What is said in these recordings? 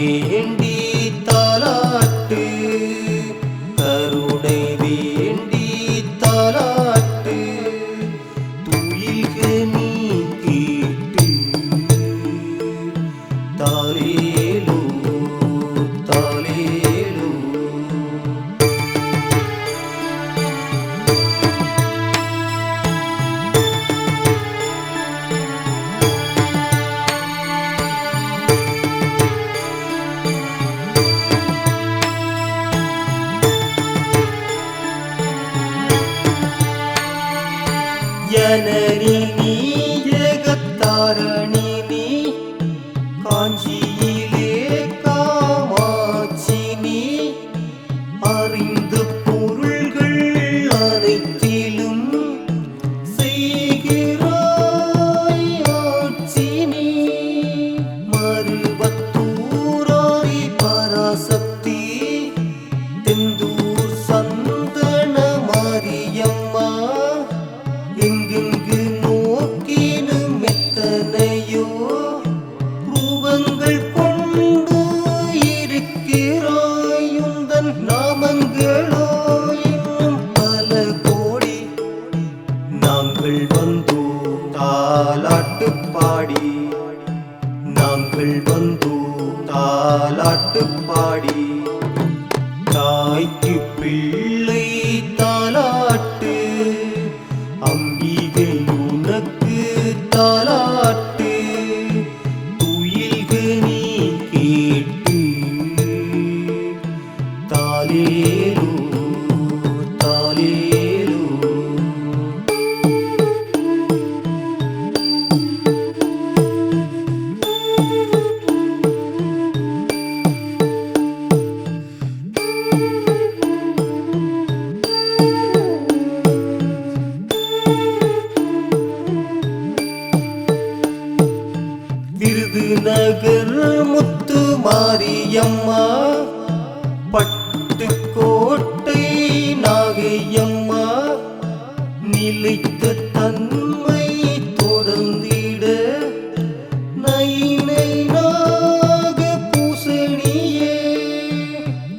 வேண்டி தாலாட்டு கருணை வேண்டி தாலாட்டு துயில்க நீ கேட்டு தாலேலோ தாலேலோ. ஜனனி நீ ஜெகத்தாரணி நீ காஞ்சியிலே காமாட்சி நீ அறிந்த பொருள்கள் அனைத்திலும் செய்கிறாய் ஆட்சி நீ மருவத்தூராரி பராசக்தி தெந்தூர் சந்தன மாரியம்மா எங்கெங்கு நோக்கினும் எத்தனையோ ரூபங்கள் கொண்டு இருக்கிறாய் உந்தன் நாமங்களோ இன்னும் பல கோடி. நாங்கள் வந்தோம் தாலாட்டு பாடி நாங்கள் வந்தோம் தாலாட்டு பாடி தாய்க்கு பிள்ளை தாலாட்டு அம்பிகை உனக்கு தாலாட்டு துயில்க நீ கேட்டு தாலேலோ தாலேலோ. விருதுநகர் முத்து மாரியம்மா பட்டுக்கோட்டை நாகையம்மா நிலைத்த தன்மை தொடர்ந்திட நைனை நாக பூசணியே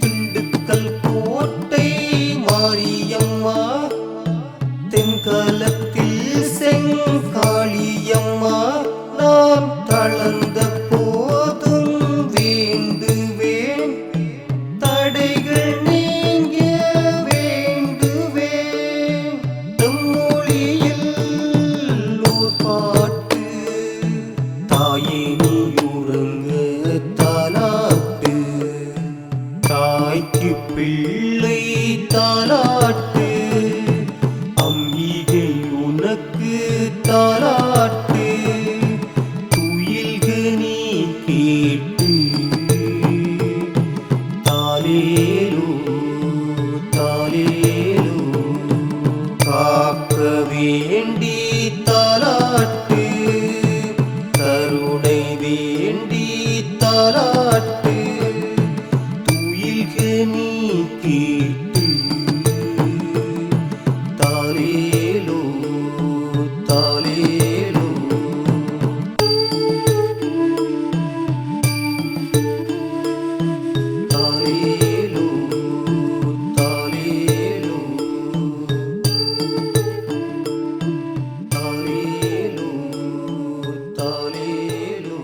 திண்டுக்கல் கோட்டை மாரியம்மா தென்காலத்தில் செங்காளியம்மா நான் தளர்ந்த போதும் வேண்டுவேன் தடைகள் நீங்க வேண்டுவேன் தம்மொழியில் ஓர் பாட்டு தாயே நீ உறங்க தாலாட்டு தாய்க்கு பிள்ளை தாலாட்டு அம்பிகை உனக்கு தாலாட்டு துயில்க நீ கேட்டு தாலேலோ தாலேலோ. காக்க வேண்டி தாலாட்டு கருணை வேண்டி தாலாட்டு துயில்க நீ கேட்டு தாலேலோ தாலேலோ. தாலேலோ தாலேலோ தாலேலோ தாலேலோ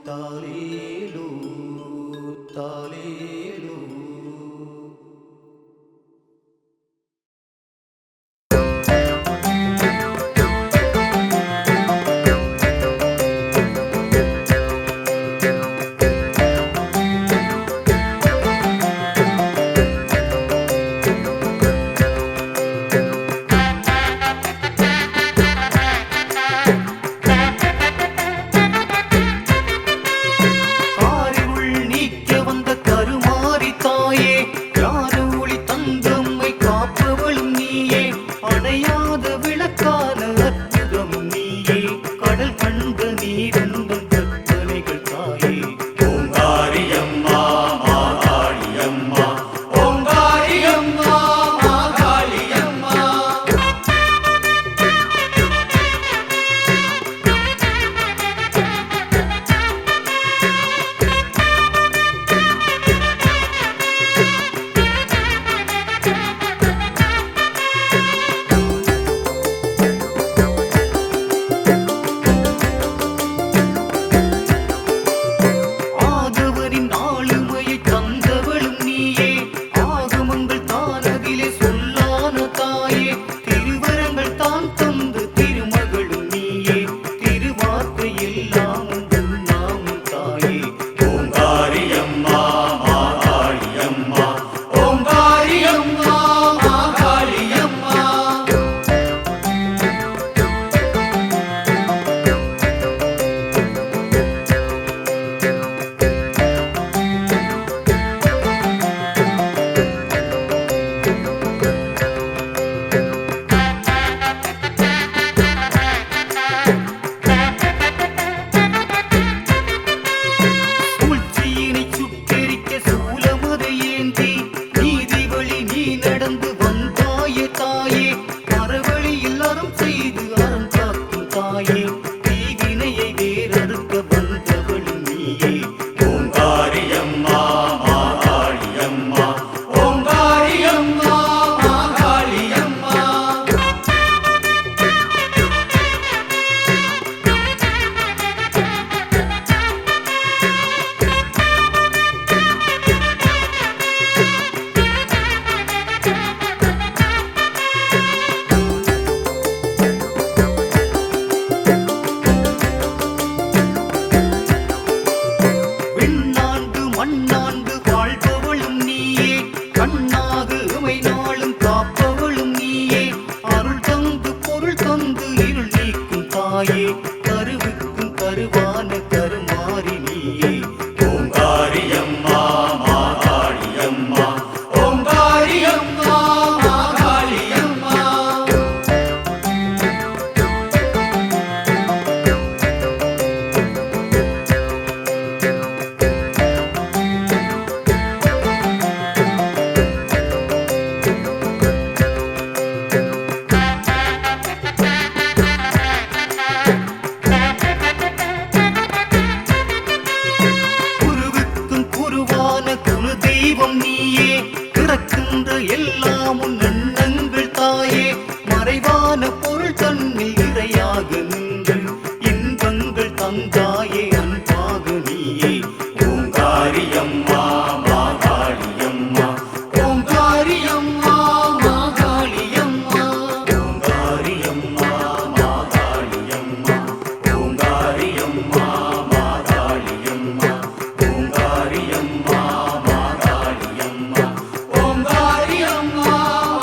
தாலேலோ. தெய்வம் நீயே, பிறக்கின்ற எல்லாம் உன் எண்ணங்கள் தாயே. மறைவான பொருள் தன்னில் இறையாக நின்று இன்பங்கள் தந்தாயே, அன்பாக நீயே. ஓங்காரியம்மா மாகாளியம்மா, ஓங்காரியம்மா மாகாளியம்மா, ஓங்காரியம்மா மாகாளியம்மா, ஓங்காரியம்மா மாகாளியம்மா, ஓங்காரியம்மா மாகாளியம்மா, ஓங்காரியம்மா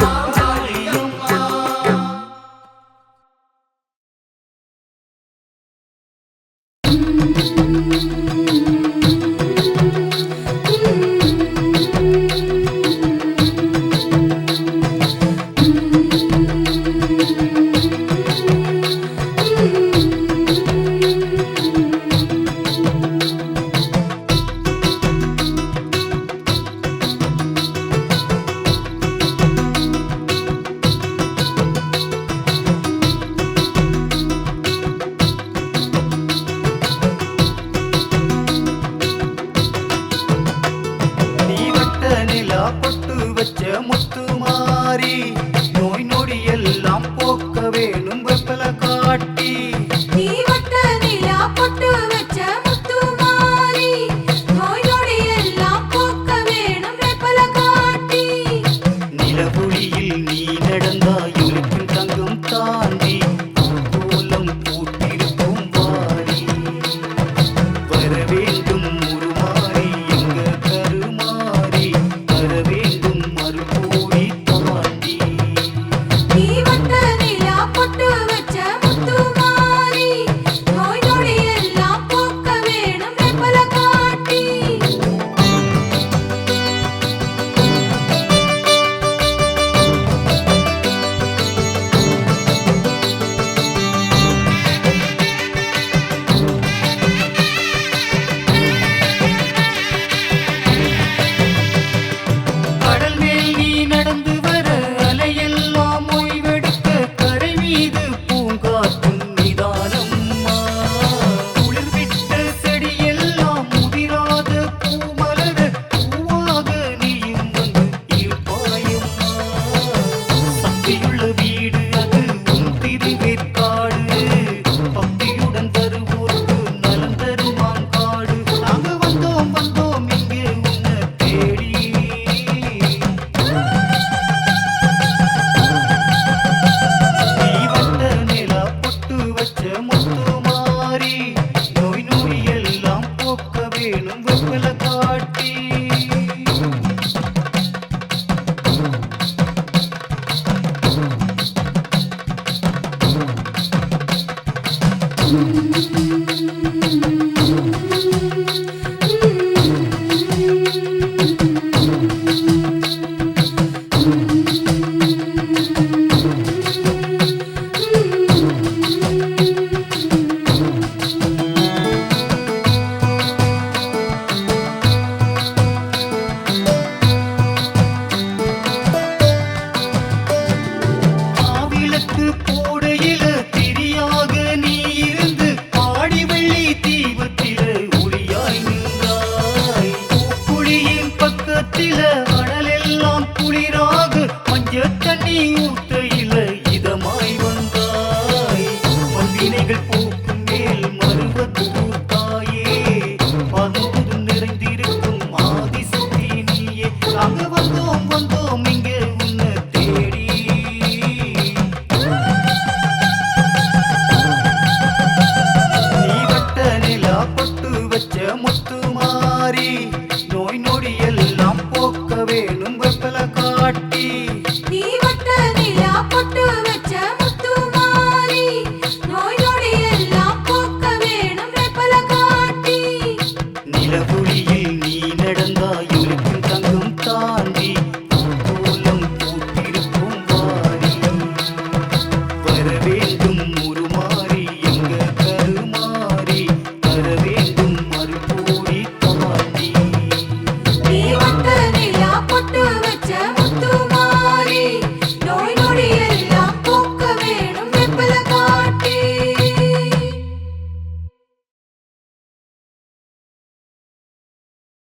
மாகாளியம்மா. நீ வட்ட நிலா பொட்டு வச்ச முத்துமாரி, நோய் நொடி எல்லாம் போக்க வேணும் வெப்பல காட்டி. நீ வட்ட நிலா பொட்டு வச்ச முத்துமாரி, நோய் நொடி எல்லாம் போக்க வேணும் வெப்பல காட்டி. நிலவொளியில் நீ நடந்தாய் உனக்கும் தங்கம் தாண்டி, கோலம் பூட்டிருக்கும் வாரி. வர வேண்டும் உருமாறி எங்க கருமாறி, வர வேண்டும் மறுபோடி தாண்டி. நீ வட்ட நிலா பொட்டு வச்ச முத்துமாரி, நோய் நொடி எல்லாம் போக்க வேணும் வெப்பல காட்டி. கடல் மேல் நீ நடந்து வர அலையெல்லாம் ஓய்வெடுக்க, கரை மீது பூங்காற்றும் நிதானம்மா. குளிர் விட்ட செடியெல்லாம் முதிராத பூமலர, பூவாக நீயும் வந்து இருப்பாயம்மா. சக்தியுள்ள வீடு அது உன் திருவேற்காடு, பக்தியுடன் தருவோர்க்கு நலம் தருமாம் காடு. நாங்க வந்தோம் வந்தோம் இங்கே உன்னை தேடி. நீ வட்ட நிலா பொட்டு வச்ச முத்துமாரி, நோய் நொடி எல்லாம் போக்க வேணும் வெப்பல காட்டி. மாவிளக்கு போடையில திரியாக நீ இருந்து, ஆடி வெள்ளி தீபத்தில ஒளியாய் நின்றாய். பூக்குழியின் பக்கத்தில அனலெல்லாம் குளிராக, மஞ்சள் தண்ணி ஊற்றையில இதமாய் வந்தாய். மந்தினைகள் போக்கும் மேல் மருவத்தூர் தாயே, பன்முகம் நிறைந்திருக்கும் ஆதிசக்தி நீயே. நாங்க வந்தோம் வந்தோம் இங்கே உன்னை தேடி. நீ வட்ட நிலா பொட்டு வச்ச முத்துமாரி, நோய் நொடி எல்லாம் போக்க வேணும்